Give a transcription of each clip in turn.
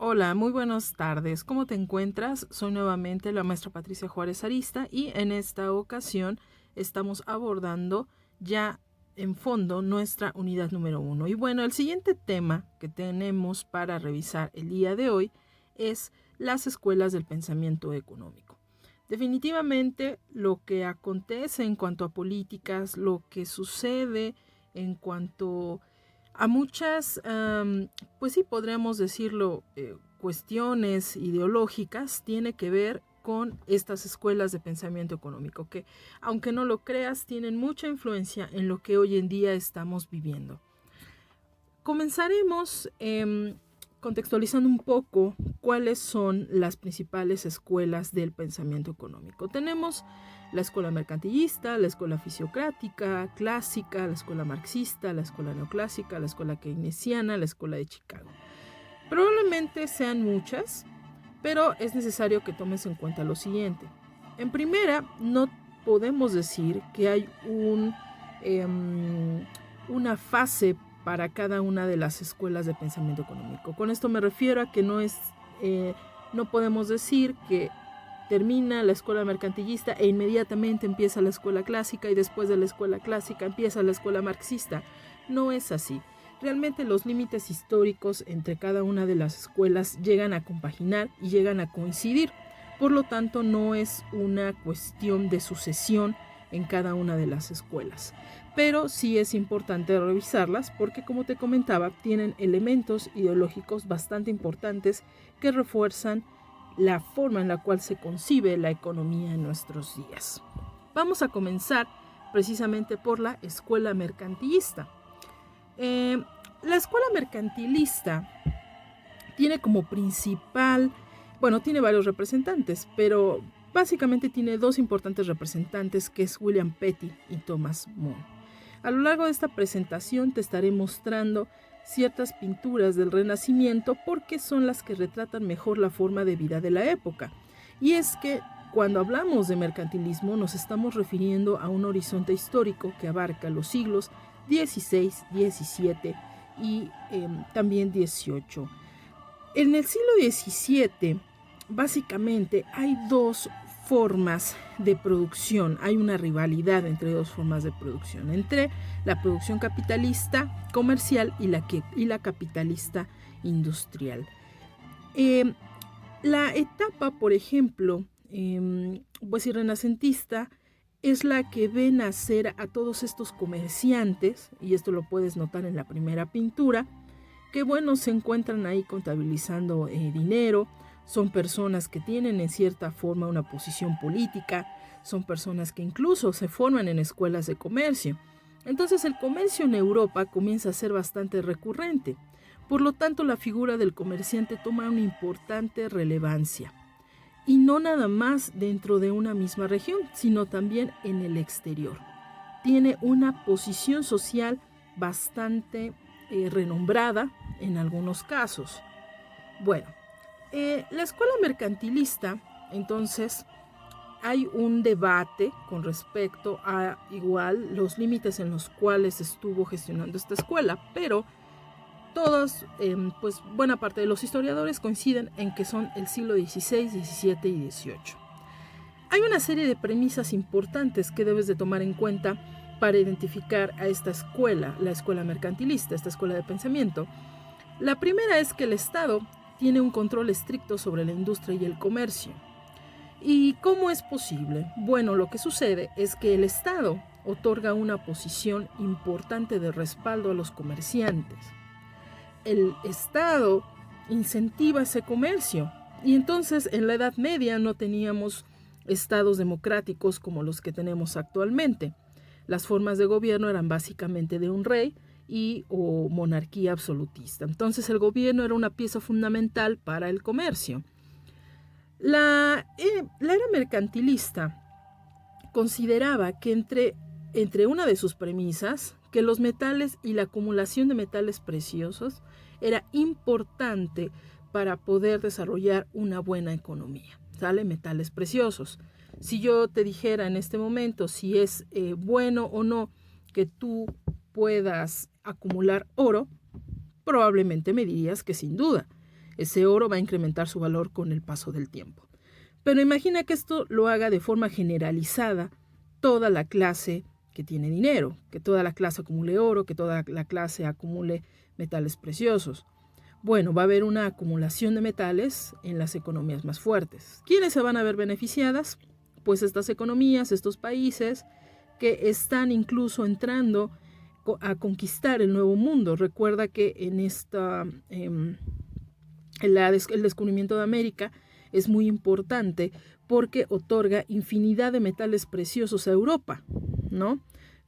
Hola, muy buenas tardes. ¿Cómo te encuentras? Soy nuevamente la maestra Patricia Juárez Arista y en esta ocasión estamos abordando ya en fondo nuestra unidad número 1. Y bueno, el siguiente tema que tenemos para revisar el día de hoy es las escuelas del pensamiento económico. Definitivamente lo que acontece en cuanto a políticas, lo que sucede en cuanto a muchas, pues sí, podríamos decirlo, cuestiones ideológicas, tiene que ver con estas escuelas de pensamiento económico, que aunque no lo creas, tienen mucha influencia en lo que hoy en día estamos viviendo. Comenzaremos contextualizando un poco cuáles son las principales escuelas del pensamiento económico. Tenemos la escuela mercantilista, la escuela fisiocrática, clásica, la escuela marxista, la escuela neoclásica, la escuela keynesiana, la escuela de Chicago. Probablemente sean muchas, pero es necesario que tomes en cuenta lo siguiente. En primera, no podemos decir que hay una fase para cada una de las escuelas de pensamiento económico. Con esto me refiero a que no podemos decir que termina la escuela mercantilista e inmediatamente empieza la escuela clásica y después de la escuela clásica empieza la escuela marxista. No es así. Realmente los límites históricos entre cada una de las escuelas llegan a compaginar y llegan a coincidir. Por lo tanto, no es una cuestión de sucesión en cada una de las escuelas. Pero sí es importante revisarlas porque, como te comentaba, tienen elementos ideológicos bastante importantes que refuerzan la forma en la cual se concibe la economía en nuestros días. Vamos a comenzar precisamente por la escuela mercantilista. La escuela mercantilista tiene como principal, tiene varios representantes, pero básicamente tiene dos importantes representantes, que es William Petty y Thomas More. A lo largo de esta presentación te estaré mostrando ciertas pinturas del Renacimiento porque son las que retratan mejor la forma de vida de la época. Y es que cuando hablamos de mercantilismo nos estamos refiriendo a un horizonte histórico que abarca los siglos XVI, XVII y también XVIII. En el siglo XVII, básicamente hay dos formas de producción, hay una rivalidad entre dos formas de producción, entre la producción capitalista comercial y la capitalista industrial. La etapa, por ejemplo, renacentista, es la que ve nacer a todos estos comerciantes, y esto lo puedes notar en la primera pintura, que se encuentran ahí contabilizando dinero. Son personas que tienen en cierta forma una posición política, son personas que incluso se forman en escuelas de comercio. Entonces el comercio en Europa comienza a ser bastante recurrente. Por lo tanto, la figura del comerciante toma una importante relevancia. Y no nada más dentro de una misma región, sino también en el exterior. Tiene una posición social bastante renombrada en algunos casos. La escuela mercantilista, entonces, hay un debate con respecto a igual los límites en los cuales estuvo gestionando esta escuela, pero todos, buena parte de los historiadores coinciden en que son el siglo XVI, XVII y XVIII. Hay una serie de premisas importantes que debes de tomar en cuenta para identificar a esta escuela, la escuela mercantilista, esta escuela de pensamiento. La primera es que el Estado tiene un control estricto sobre la industria y el comercio. ¿Y cómo es posible? Lo que sucede es que el Estado otorga una posición importante de respaldo a los comerciantes. El Estado incentiva ese comercio. Y entonces en la Edad Media no teníamos estados democráticos como los que tenemos actualmente. Las formas de gobierno eran básicamente de un rey o monarquía absolutista. Entonces el gobierno era una pieza fundamental para el comercio. La era mercantilista consideraba que entre una de sus premisas, que los metales y la acumulación de metales preciosos era importante para poder desarrollar una buena economía. ¿Sale? Metales preciosos. Si yo te dijera en este momento si es bueno o no que tú puedas acumular oro, probablemente me dirías que sin duda. Ese oro va a incrementar su valor con el paso del tiempo. Pero imagina que esto lo haga de forma generalizada toda la clase que tiene dinero, que toda la clase acumule oro, que toda la clase acumule metales preciosos. Bueno, va a haber una acumulación de metales en las economías más fuertes. ¿Quiénes se van a ver beneficiadas? Pues estas economías, estos países que están incluso entrando a conquistar el nuevo mundo. Recuerda que en el descubrimiento de América es muy importante porque otorga infinidad de metales preciosos a Europa, ¿no?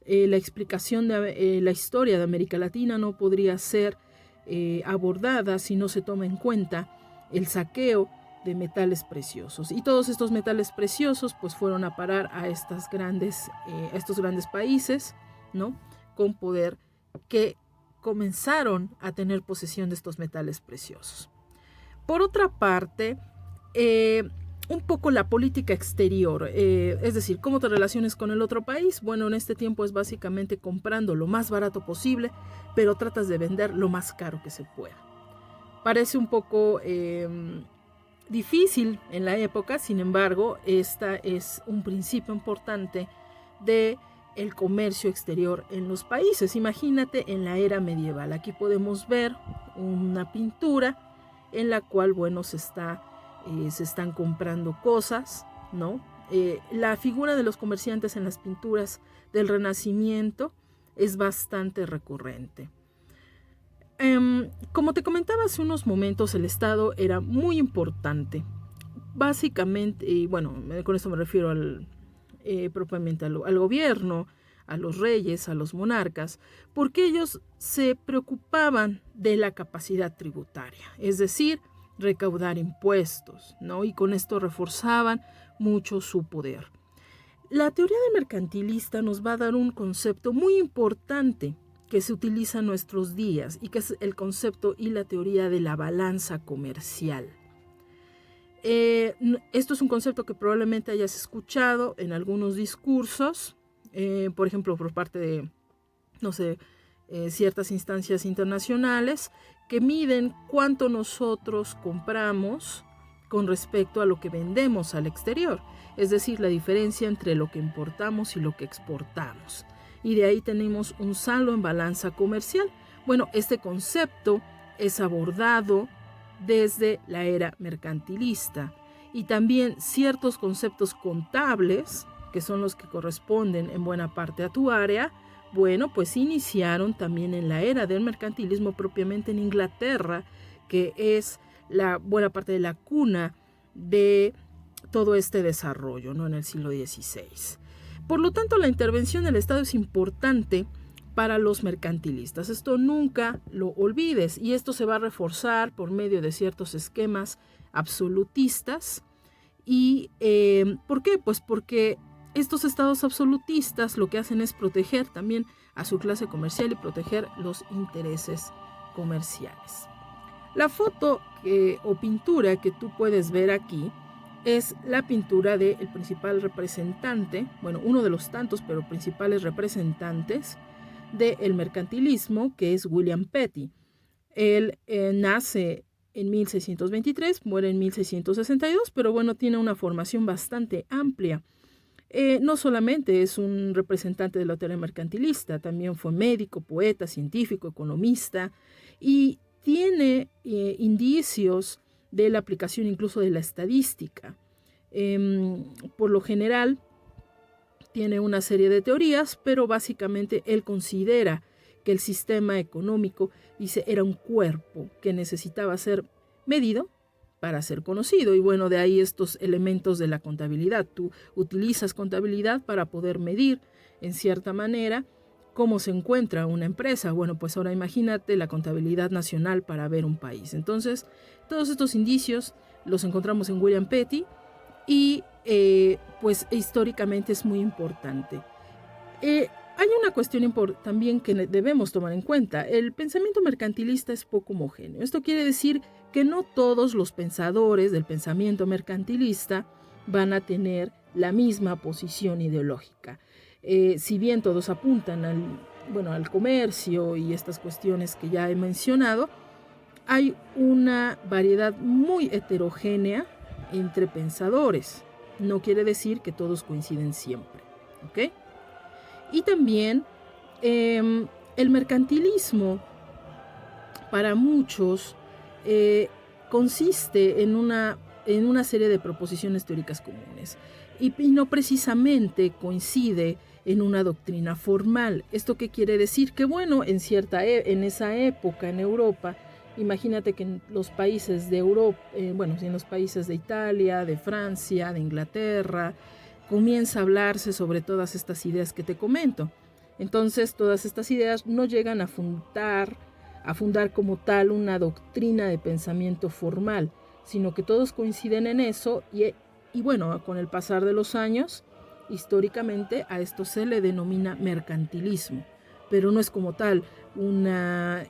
La explicación de la historia de América Latina no podría ser abordada si no se toma en cuenta el saqueo de metales preciosos. Y todos estos metales preciosos pues fueron a parar a estos grandes países, ¿no? Con poder, que comenzaron a tener posesión de estos metales preciosos. Por otra parte, un poco la política exterior, es decir, cómo te relaciones con el otro país. Bueno, en este tiempo es básicamente comprando lo más barato posible, pero tratas de vender lo más caro que se pueda. Parece un poco difícil en la época, sin embargo, esta es un principio importante de el comercio exterior en los países. Imagínate en la era medieval. Aquí podemos ver una pintura en la cual, bueno, se están comprando cosas, ¿no? La figura de los comerciantes en las pinturas del Renacimiento es bastante recurrente. Como te comentaba hace unos momentos, el Estado era muy importante. Básicamente, y bueno, con esto me refiero propiamente al gobierno, a los reyes, a los monarcas, porque ellos se preocupaban de la capacidad tributaria, es decir, recaudar impuestos, ¿no? Y con esto reforzaban mucho su poder. La teoría del mercantilista nos va a dar un concepto muy importante que se utiliza en nuestros días y que es el concepto y la teoría de la balanza comercial. Esto es un concepto que probablemente hayas escuchado en algunos discursos, por ejemplo, por parte de, no sé, ciertas instancias internacionales que miden cuánto nosotros compramos con respecto a lo que vendemos al exterior, es decir, la diferencia entre lo que importamos y lo que exportamos. Y de ahí tenemos un saldo en balanza comercial. Bueno, este concepto es abordado desde la era mercantilista y también ciertos conceptos contables, que son los que corresponden en buena parte a tu área, bueno, pues iniciaron también en la era del mercantilismo propiamente en Inglaterra, que es la buena parte de la cuna de todo este desarrollo, ¿no? En el siglo XVI. Por lo tanto, la intervención del Estado es importante para los mercantilistas. Esto nunca lo olvides y esto se va a reforzar por medio de ciertos esquemas absolutistas. ¿Y por qué? Pues porque estos estados absolutistas lo que hacen es proteger también a su clase comercial y proteger los intereses comerciales. La foto o pintura que tú puedes ver aquí es la pintura del principal representante, bueno, uno de los tantos, pero principales representantes del mercantilismo, que es William Petty. Él nace en 1623, muere en 1662, pero bueno, tiene una formación bastante amplia. No solamente es un representante de la teoría mercantilista, también fue médico, poeta, científico, economista, y tiene indicios de la aplicación incluso de la estadística. Por lo general, tiene una serie de teorías, pero básicamente él considera que el sistema económico, dice, era un cuerpo que necesitaba ser medido para ser conocido. Y bueno, de ahí estos elementos de la contabilidad. Tú utilizas contabilidad para poder medir, en cierta manera, cómo se encuentra una empresa. Bueno, pues ahora imagínate la contabilidad nacional para ver un país. Entonces, todos estos indicios los encontramos en William Petty y pues históricamente es muy importante. Hay una cuestión también que debemos tomar en cuenta. El pensamiento mercantilista es poco homogéneo. Esto quiere decir que no todos los pensadores del pensamiento mercantilista van a tener la misma posición ideológica. Si bien todos apuntan al comercio y estas cuestiones que ya he mencionado, hay una variedad muy heterogénea entre pensadores. No quiere decir que todos coinciden siempre, ¿ok? Y también el mercantilismo para muchos consiste en una serie de proposiciones teóricas comunes y no precisamente coincide en una doctrina formal. ¿Esto qué quiere decir? Que bueno, en esa época en Europa, imagínate que en los países de Europa, en los países de Italia, de Francia, de Inglaterra, comienza a hablarse sobre todas estas ideas que te comento. Entonces, todas estas ideas no llegan a fundar como tal una doctrina de pensamiento formal, sino que todos coinciden en eso y bueno, con el pasar de los años, históricamente a esto se le denomina mercantilismo, pero no es como tal una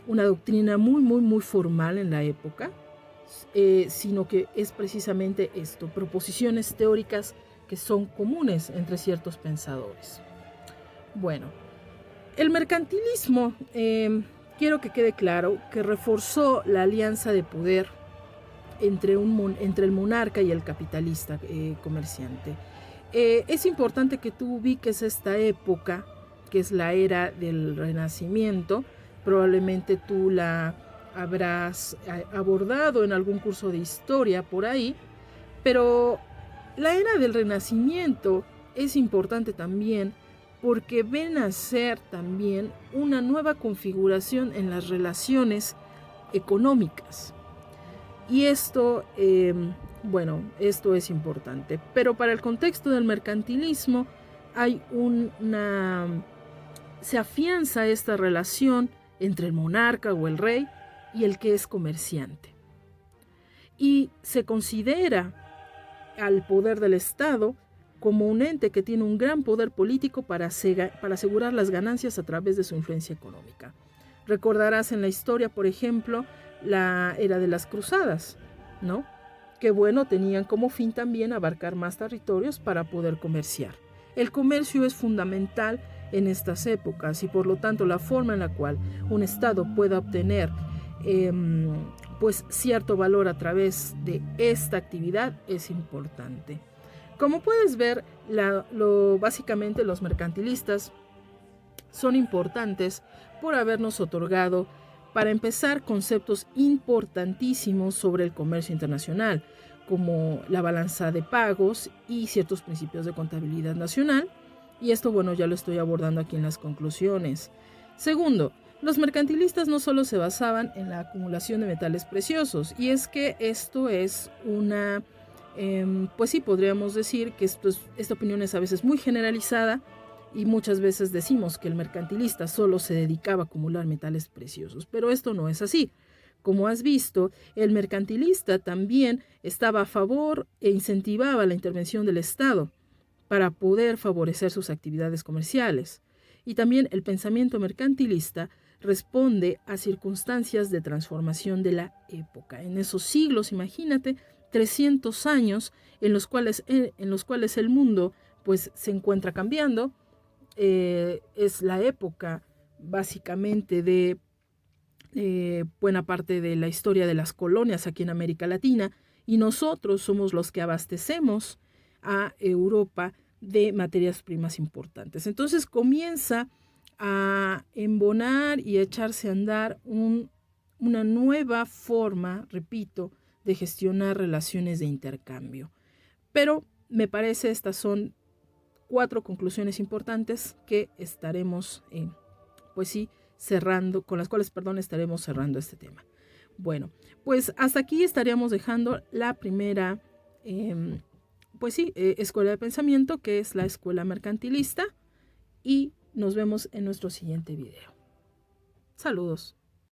doctrina muy, muy, muy formal en la época, sino que es precisamente esto, proposiciones teóricas que son comunes entre ciertos pensadores. Bueno, el mercantilismo, quiero que quede claro que reforzó la alianza de poder entre el monarca y el capitalista comerciante. Es importante que tú ubiques esta época, que es la era del Renacimiento. Probablemente tú la habrás abordado en algún curso de historia por ahí, pero la era del Renacimiento es importante también porque ven a ser también una nueva configuración en las relaciones económicas. Y esto, esto es importante. Pero para el contexto del mercantilismo se afianza esta relación entre el monarca o el rey y el que es comerciante. Y se considera al poder del Estado como un ente que tiene un gran poder político para asegurar las ganancias a través de su influencia económica. Recordarás en la historia, por ejemplo, la era de las cruzadas, ¿no? Que bueno, tenían como fin también abarcar más territorios para poder comerciar. El comercio es fundamental en estas épocas y por lo tanto la forma en la cual un Estado pueda obtener cierto valor a través de esta actividad es importante. Como puedes ver, básicamente los mercantilistas son importantes por habernos otorgado, para empezar, conceptos importantísimos sobre el comercio internacional, como la balanza de pagos y ciertos principios de contabilidad nacional. Y esto, ya lo estoy abordando aquí en las conclusiones. Segundo, los mercantilistas no solo se basaban en la acumulación de metales preciosos, y es que esto es una... podríamos decir que esta opinión es a veces muy generalizada y muchas veces decimos que el mercantilista solo se dedicaba a acumular metales preciosos, pero esto no es así. Como has visto, el mercantilista también estaba a favor e incentivaba la intervención del Estado para poder favorecer sus actividades comerciales. Y también el pensamiento mercantilista responde a circunstancias de transformación de la época. En esos siglos, imagínate, 300 años en los cuales el mundo se encuentra cambiando. Es la época básicamente de buena parte de la historia de las colonias aquí en América Latina, y nosotros somos los que abastecemos a Europa de materias primas importantes. Entonces comienza a embonar y a echarse a andar una nueva forma, repito, de gestionar relaciones de intercambio. Pero me parece estas son 4 conclusiones importantes que estaremos, con las cuales, estaremos cerrando este tema. Bueno, pues hasta aquí estaríamos dejando la primera, escuela de pensamiento, que es la escuela mercantilista, y nos vemos en nuestro siguiente video. Saludos.